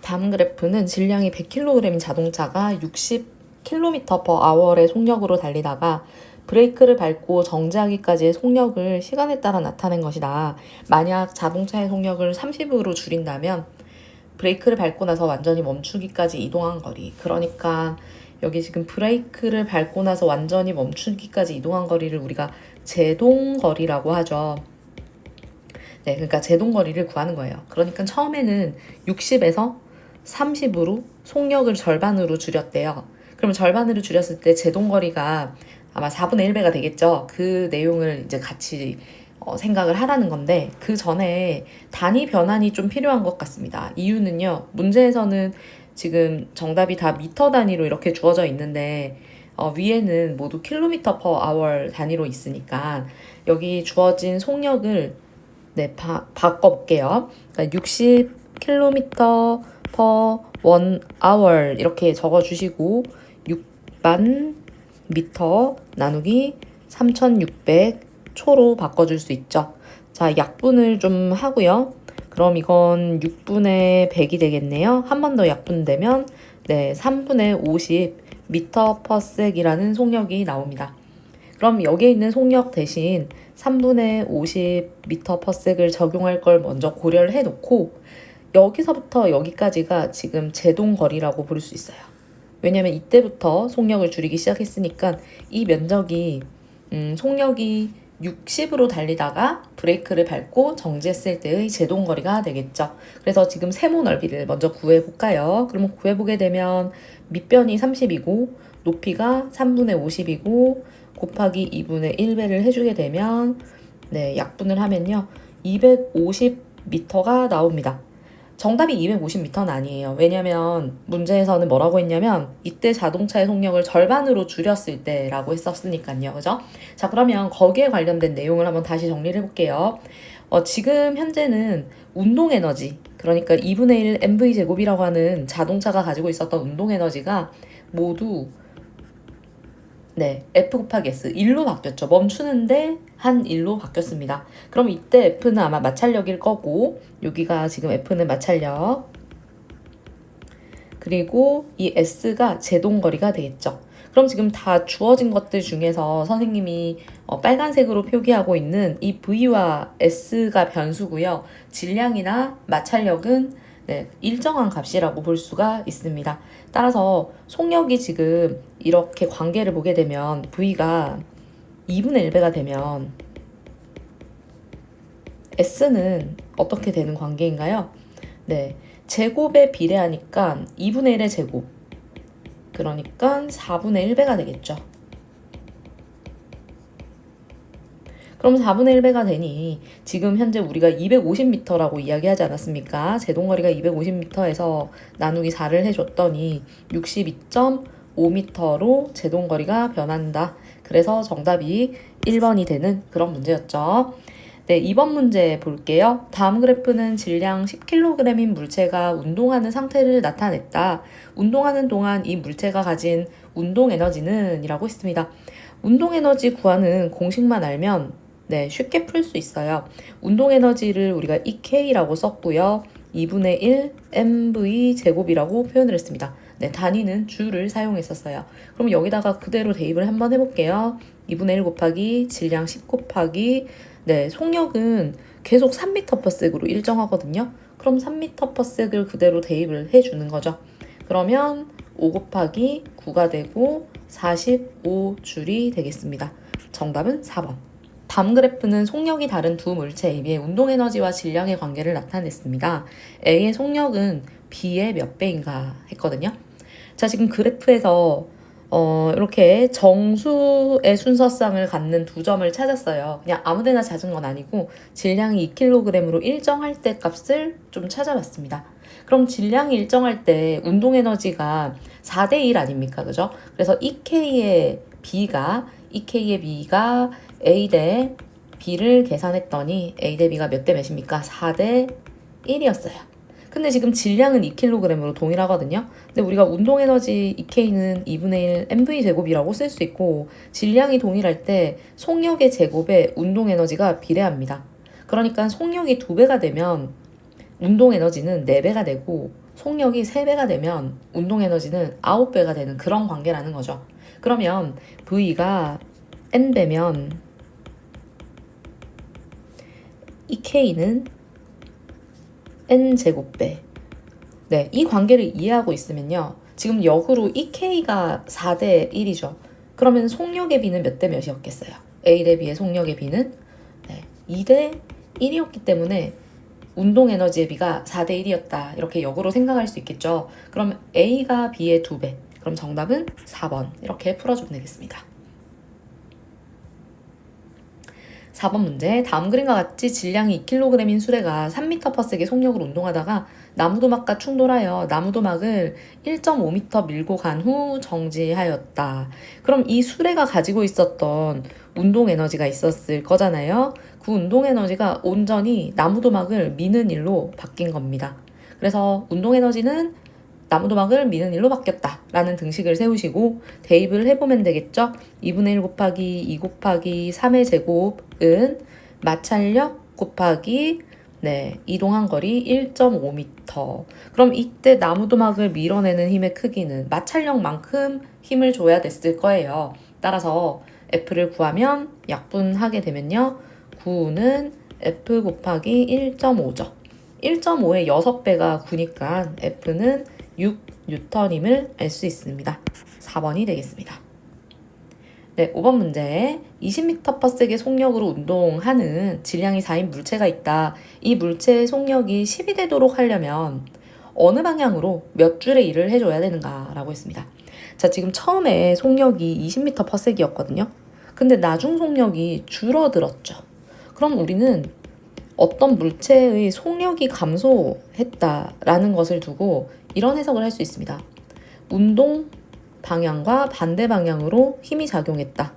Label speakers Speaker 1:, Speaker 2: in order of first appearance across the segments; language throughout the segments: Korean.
Speaker 1: 다음 그래프는 질량이 100kg인 자동차가 60km/h의 속력으로 달리다가 브레이크를 밟고 정지하기까지의 속력을 시간에 따라 나타낸 것이다. 만약 자동차의 속력을 30으로 줄인다면 브레이크를 밟고 나서 완전히 멈추기까지 이동한 거리. 그러니까 여기 지금 브레이크를 밟고 나서 완전히 멈추기까지 이동한 거리를 우리가 제동거리라고 하죠. 네, 그러니까 제동거리를 구하는 거예요. 그러니까 처음에는 60에서 30으로 속력을 절반으로 줄였대요. 그럼 절반으로 줄였을 때 제동거리가 아마 4분의 1배가 되겠죠. 그 내용을 이제 같이 생각을 하라는 건데, 그 전에 단위 변환이 좀 필요한 것 같습니다. 이유는요, 문제에서는 지금 정답이 다 미터 단위로 이렇게 주어져 있는데 위에는 모두 km/h 단위로 있으니까 여기 주어진 속력을 바꿔볼게요. 그러니까 60km/1 hour 이렇게 적어주시고 6만 미터 나누기 3600 초로 바꿔줄 수 있죠. 자, 약분을 좀 하고요. 그럼 이건 6분의 100이 되겠네요. 한 번 더 약분되면 3분의 50 미터 퍼 섹이라는 속력이 나옵니다. 그럼 여기에 있는 속력 대신 3분의 50 미터 퍼 섹을 적용할 걸 먼저 고려를 해놓고 여기서부터 여기까지가 지금 제동거리라고 부를 수 있어요. 왜냐면 이때부터 속력을 줄이기 시작했으니까 이 면적이 속력이 60으로 달리다가 브레이크를 밟고 정지했을 때의 제동거리가 되겠죠. 그래서 지금 세모 넓이를 먼저 구해볼까요? 그러면 구해보게 되면 밑변이 30이고 높이가 3분의 50이고 곱하기 2분의 1배를 해주게 되면 약분을 하면요 250m가 나옵니다. 정답이 250m는 아니에요. 왜냐면 문제에서는 뭐라고 했냐면 이때 자동차의 속력을 절반으로 줄였을 때라고 했었으니까요. 그죠? 자, 그러면 거기에 관련된 내용을 한번 다시 정리를 해볼게요. 지금 현재는 운동에너지, 그러니까 2분의 1 mv제곱이라고 하는 자동차가 가지고 있었던 운동에너지가 모두 F 곱하기 S 1로 바뀌었죠. 멈추는데 한 1로 바뀌었습니다. 그럼 이때 F는 아마 마찰력일 거고 여기가 지금 F는 마찰력 그리고 이 S가 제동거리가 되겠죠. 그럼 지금 다 주어진 것들 중에서 선생님이 빨간색으로 표기하고 있는 이 V와 S가 변수고요. 질량이나 마찰력은 일정한 값이라고 볼 수가 있습니다. 따라서 속력이 지금 이렇게 관계를 보게 되면 V가 2분의 1배가 되면 S는 어떻게 되는 관계인가요? 제곱에 비례하니까 2분의 1의 제곱, 그러니까 4분의 1배가 되겠죠. 그럼 4분의 1배가 되니 지금 현재 우리가 250m라고 이야기하지 않았습니까? 제동거리가 250m에서 나누기 4를 해줬더니 62.5m로 제동거리가 변한다. 그래서 정답이 1번이 되는 그런 문제였죠. 네, 2번 문제 볼게요. 다음 그래프는 질량 10kg인 물체가 운동하는 상태를 나타냈다. 운동하는 동안 이 물체가 가진 운동 에너지는 이라고 했습니다. 운동 에너지 구하는 공식만 알면 쉽게 풀 수 있어요. 운동 에너지를 우리가 EK라고 썼고요. 2분의 1 mv 제곱이라고 표현을 했습니다. 단위는 줄을 사용했었어요. 그럼 여기다가 그대로 대입을 한번 해볼게요. 2분의 1 곱하기 질량 10 곱하기 속력은 계속 3m/s로 일정하거든요. 그럼 3m/s를 그대로 대입을 해주는 거죠. 그러면 5 곱하기 9가 되고 45줄이 되겠습니다. 정답은 4번. 다음 그래프는 속력이 다른 두 물체 A의 운동에너지와 질량의 관계를 나타냈습니다. A의 속력은 B의 몇 배인가 했거든요. 자, 지금 그래프에서 이렇게 정수의 순서상을 갖는 두 점을 찾았어요. 그냥 아무데나 찾은 건 아니고 질량이 2kg으로 일정할 때 값을 좀 찾아봤습니다. 그럼 질량이 일정할 때 운동에너지가 4대1 아닙니까? 그죠? 그래서 EK의 B가 A 대 B를 계산했더니 A 대 B가 몇 대 몇입니까? 4대 1이었어요. 근데 지금 질량은 2kg으로 동일하거든요. 근데 우리가 운동에너지 EK는 2분의 1 mv제곱이라고 쓸 수 있고 질량이 동일할 때 속력의 제곱에 운동에너지가 비례합니다. 그러니까 속력이 2배가 되면 운동 에너지는 4배가 되고 속력이 3배가 되면 운동 에너지는 9배가 되는 그런 관계라는 거죠. 그러면 V가 N배면 이 K는 N제곱배. 네, 이 관계를 이해하고 있으면요. 지금 역으로 이 K가 4대 1이죠. 그러면 속력의 B는 몇 대 몇이었겠어요? A 대 B의 속력의 B는 2대 1이었기 때문에 운동 에너지의 B가 4대 1이었다. 이렇게 역으로 생각할 수 있겠죠. 그럼 A가 B의 2배. 그럼 정답은 4번. 이렇게 풀어주면 되겠습니다. 4번 문제. 다음 그림과 같이 질량이 2kg인 수레가 3m/s의 속력으로 운동하다가 나무도막과 충돌하여 나무도막을 1.5m 밀고 간 후 정지하였다. 그럼 이 수레가 가지고 있었던 운동 에너지가 있었을 거잖아요. 그 운동 에너지가 온전히 나무도막을 미는 일로 바뀐 겁니다. 그래서 운동 에너지는 나무도막을 미는 일로 바뀌었다 라는 등식을 세우시고 대입을 해보면 되겠죠. 2분의 1 곱하기 2 곱하기 3의 제곱은 마찰력 곱하기 이동한 거리 1.5m. 그럼 이때 나무도막을 밀어내는 힘의 크기는 마찰력만큼 힘을 줘야 됐을 거예요. 따라서 F를 구하면 약분하게 되면요. 9는 F 곱하기 1.5죠. 1.5의 6배가 9니까 F는 6N임을 알 수 있습니다. 4번이 되겠습니다. 네, 5번 문제. 20m/s의 속력으로 운동하는 질량이 4인 물체가 있다. 이 물체의 속력이 10이 되도록 하려면 어느 방향으로 몇 줄의 일을 해줘야 되는가 라고 했습니다. 자, 지금 처음에 속력이 20m/s였거든요. 근데 나중 속력이 줄어들었죠. 그럼 우리는 어떤 물체의 속력이 감소했다라는 것을 두고 이런 해석을 할 수 있습니다. 운동 방향과 반대 방향으로 힘이 작용했다.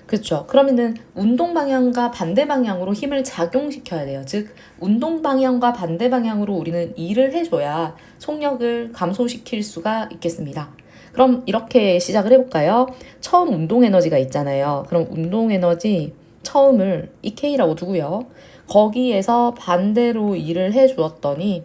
Speaker 1: 그렇죠. 그러면은 운동 방향과 반대 방향으로 힘을 작용시켜야 돼요. 즉 운동 방향과 반대 방향으로 우리는 일을 해줘야 속력을 감소시킬 수가 있겠습니다. 그럼 이렇게 시작을 해볼까요? 처음 운동 에너지가 있잖아요. 그럼 운동 에너지 처음을 EK라고 두고요. 거기에서 반대로 일을 해주었더니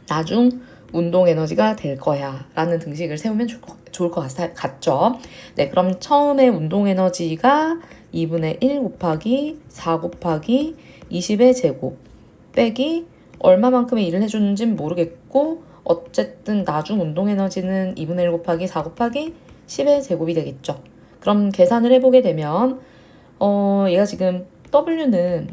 Speaker 1: 나중 운동 에너지가 될 거야 라는 등식을 세우면 좋을 것 같죠. 네, 그럼 처음에 운동 에너지가 2분의 1 곱하기 4 곱하기 20의 제곱 빼기 얼마만큼의 일을 해주는지는 모르겠고 어쨌든 나중 운동 에너지는 2분의 1 곱하기 4 곱하기 10의 제곱이 되겠죠. 그럼 계산을 해보게 되면 얘가 지금 W는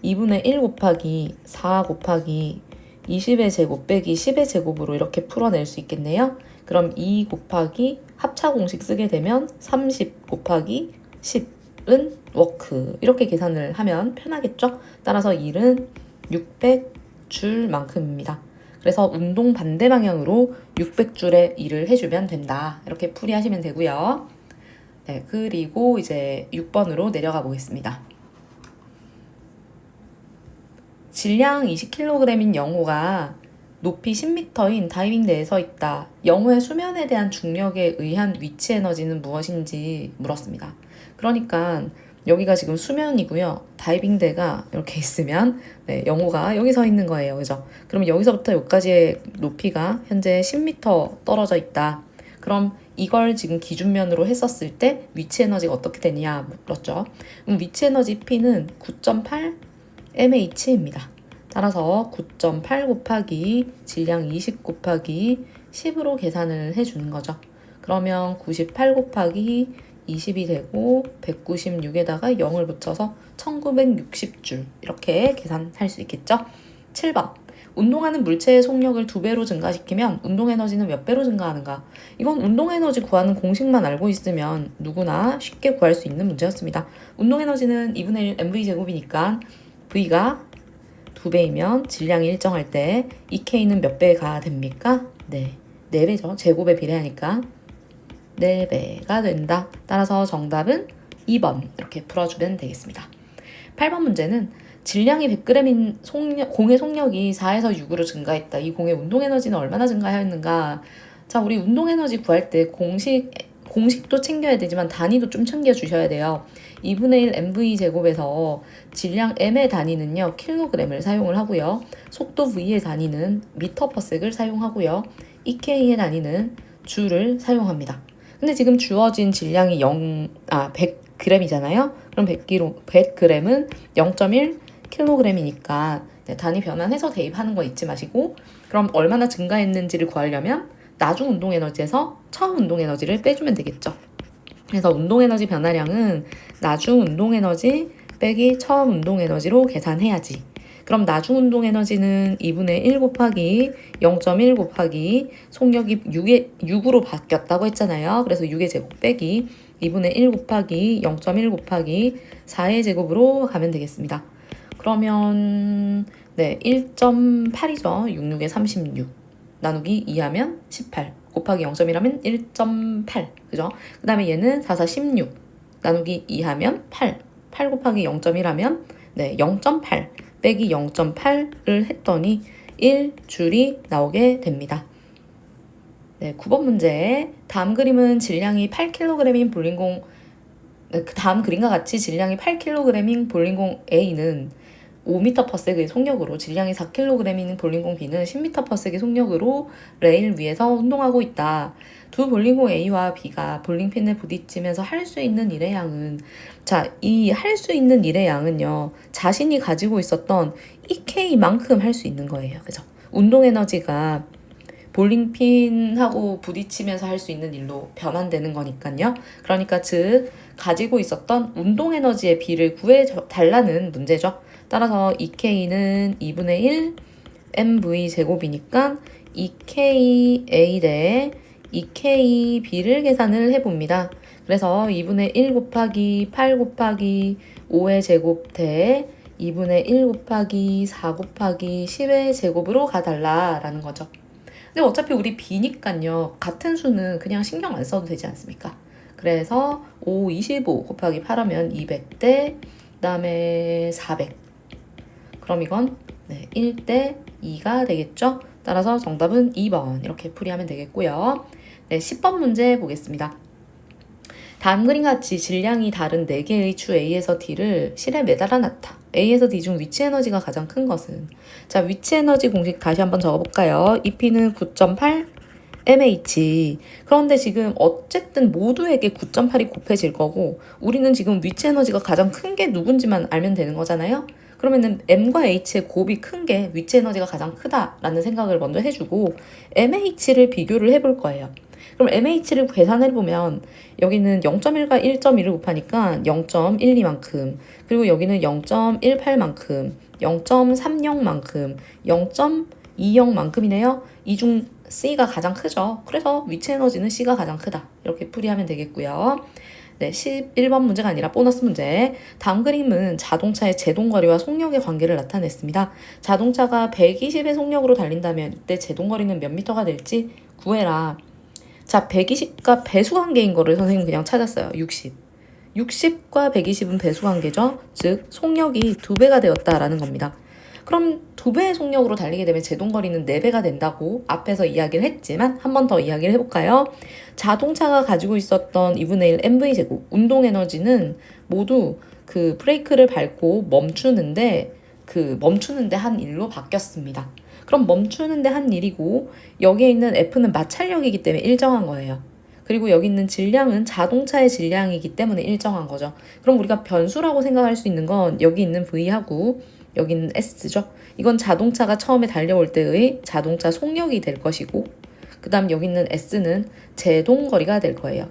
Speaker 1: 2분의 1 곱하기 4 곱하기 20의 제곱 빼기 10의 제곱으로 이렇게 풀어낼 수 있겠네요. 그럼 2 곱하기 합차 공식 쓰게 되면 30 곱하기 10은 워크 이렇게 계산을 하면 편하겠죠. 따라서 일은 600줄만큼입니다. 그래서 운동 반대 방향으로 600줄의 일을 해주면 된다. 이렇게 풀이하시면 되고요. 네, 그리고 이제 6번으로 내려가 보겠습니다. 질량 20kg인 영호가 높이 10m인 다이빙대에 서 있다. 영호의 수면에 대한 중력에 의한 위치 에너지는 무엇인지 물었습니다. 그러니까 여기가 지금 수면이고요. 다이빙대가 이렇게 있으면 영호가 여기 서 있는 거예요. 그죠? 그럼 여기서부터 여기까지의 높이가 현재 10m 떨어져 있다. 그럼 이걸 지금 기준면으로 했었을 때 위치 에너지가 어떻게 되냐 물었죠. 그럼 위치 에너지 P는 9.8 mH입니다. 따라서 9.8 곱하기 질량 20 곱하기 10으로 계산을 해주는 거죠. 그러면 98 곱하기 20이 되고 196에다가 0을 붙여서 1960줄 이렇게 계산할 수 있겠죠. 7번 운동하는 물체의 속력을 2배로 증가시키면 운동 에너지는 몇 배로 증가하는가? 이건 운동 에너지 구하는 공식만 알고 있으면 누구나 쉽게 구할 수 있는 문제였습니다. 운동 에너지는 2분의 1 mv제곱이니까 V가 2배이면 질량이 일정할 때 EK는 몇 배가 됩니까? 4배죠. 제곱에 비례하니까 4배가 된다. 따라서 정답은 2번 이렇게 풀어주면 되겠습니다. 8번 문제는 질량이 100g인 공의 속력이 4에서 6으로 증가했다. 이 공의 운동 에너지는 얼마나 증가하였는가? 자, 우리 운동 에너지 구할 때 공식도 챙겨야 되지만 단위도 좀 챙겨주셔야 돼요. 2분의 1 mv 제곱에서 질량 m의 단위는요, 킬로그램을 사용을 하고요. 속도 v의 단위는 미터 퍼 섹을 사용하고요. ek의 단위는 주를 사용합니다. 근데 지금 주어진 질량이 100g이잖아요. 그럼 100g은 0.1 kg이니까 단위 변환해서 대입하는 거 잊지 마시고, 그럼 얼마나 증가했는지를 구하려면 나중 운동 에너지에서 처음 운동 에너지를 빼주면 되겠죠. 그래서 운동 에너지 변화량은 나중 운동 에너지 빼기 처음 운동 에너지로 계산해야지. 그럼 나중 운동 에너지는 2분의 1 곱하기 0.1 곱하기 속력이 6으로 바뀌었다고 했잖아요. 그래서 6의 제곱 빼기 2분의 1 곱하기 0.1 곱하기 4의 제곱으로 가면 되겠습니다. 그러면 1.8이죠. 66에 36 나누기 2하면 18 곱하기 0.1하면 1.8 그죠? 그 다음에 얘는 4, 4, 16 나누기 2하면 8 곱하기 0.1하면 0.8 빼기 0.8을 했더니 1줄이 나오게 됩니다. 9번 문제. 다음 그림은 질량이 8kg인 볼링공 다음 그림과 같이 질량이 8kg인 볼링공 A는 5m/s의 속력으로 질량이 4kg인 볼링공 B는 10m/s의 속력으로 레일 위에서 운동하고 있다. 두 볼링공 A와 B가 볼링핀에 부딪히면서 할 수 있는 일의 양은, 자, 이 할 수 있는 일의 양은요, 자신이 가지고 있었던 EK만큼 할 수 있는 거예요. 그죠? 운동 에너지가 볼링핀하고 부딪히면서 할 수 있는 일로 변환되는 거니까요. 그러니까 즉 가지고 있었던 운동 에너지의 비를 구해달라는 문제죠. 따라서 EK는 2분의 1 mv 제곱이니까 EKA 대 EKB를 계산을 해봅니다. 그래서 2분의 1 곱하기 8 곱하기 5의 제곱 대 2분의 1 곱하기 4 곱하기 10의 제곱으로 가달라라는 거죠. 근데 어차피 우리 B니까요. 같은 수는 그냥 신경 안 써도 되지 않습니까? 그래서 5, 25 곱하기 8하면 200대 그 다음에 400. 그럼 이건 1대 2가 되겠죠? 따라서 정답은 2번 이렇게 풀이하면 되겠고요. 10번 문제 보겠습니다. 다음 그림 같이 질량이 다른 4개의 추 A에서 D를 실에 매달아 놨다. A에서 D 중 위치 에너지가 가장 큰 것은? 자, 위치 에너지 공식 다시 한번 적어볼까요? EP는 9.8 mH. 그런데 지금 어쨌든 모두에게 9.8이 곱해질 거고, 우리는 지금 위치 에너지가 가장 큰 게 누군지만 알면 되는 거잖아요? 그러면은 M과 H의 곱이 큰 게 위치 에너지가 가장 크다라는 생각을 먼저 해주고, MH를 비교를 해볼 거예요. 그럼 MH를 계산해보면 여기는 0.1과 1.1을 곱하니까 0.12만큼, 그리고 여기는 0.18만큼, 0.30만큼, 0.20만큼이네요. 이 중 C가 가장 크죠. 그래서 위치 에너지는 C가 가장 크다. 이렇게 풀이하면 되겠고요. 11번 문제가 아니라 보너스 문제. 다음 그림은 자동차의 제동거리와 속력의 관계를 나타냈습니다. 자동차가 120의 속력으로 달린다면 이때 제동거리는 몇 미터가 될지 구해라. 자, 120과 배수관계인 거를 선생님 그냥 찾았어요. 60. 60과 120은 배수관계죠. 즉 속력이 2배가 되었다라는 겁니다. 그럼 2배의 속력으로 달리게 되면 제동거리는 4배가 된다고 앞에서 이야기를 했지만 한 번 더 이야기를 해볼까요? 자동차가 가지고 있었던 2분의 1 mv제곱 운동 에너지는 모두 그 브레이크를 밟고 멈추는데 한 일로 바뀌었습니다. 그럼 멈추는데 한 일이고, 여기에 있는 F는 마찰력이기 때문에 일정한 거예요. 그리고 여기 있는 질량은 자동차의 질량이기 때문에 일정한 거죠. 그럼 우리가 변수라고 생각할 수 있는 건 여기 있는 V하고 여기 있는 S죠. 이건 자동차가 처음에 달려올 때의 자동차 속력이 될 것이고, 그 다음 여기 있는 S는 제동거리가 될 거예요.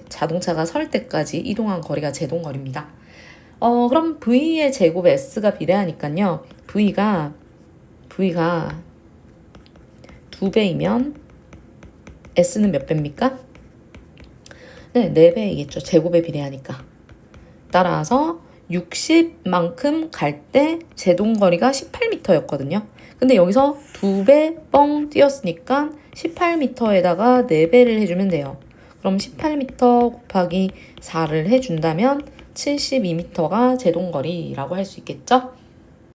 Speaker 1: 자동차가 설 때까지 이동한 거리가 제동거리입니다. 그럼 V의 제곱에 S가 비례하니까요. V가 2배이면 S는 몇 배입니까? 4배이겠죠. 제곱에 비례하니까. 따라서 60만큼 갈 때 제동거리가 18m였거든요. 근데 여기서 2배 뻥 뛰었으니까 18m에다가 4배를 해주면 돼요. 그럼 18m 곱하기 4를 해준다면 72m가 제동거리라고 할 수 있겠죠?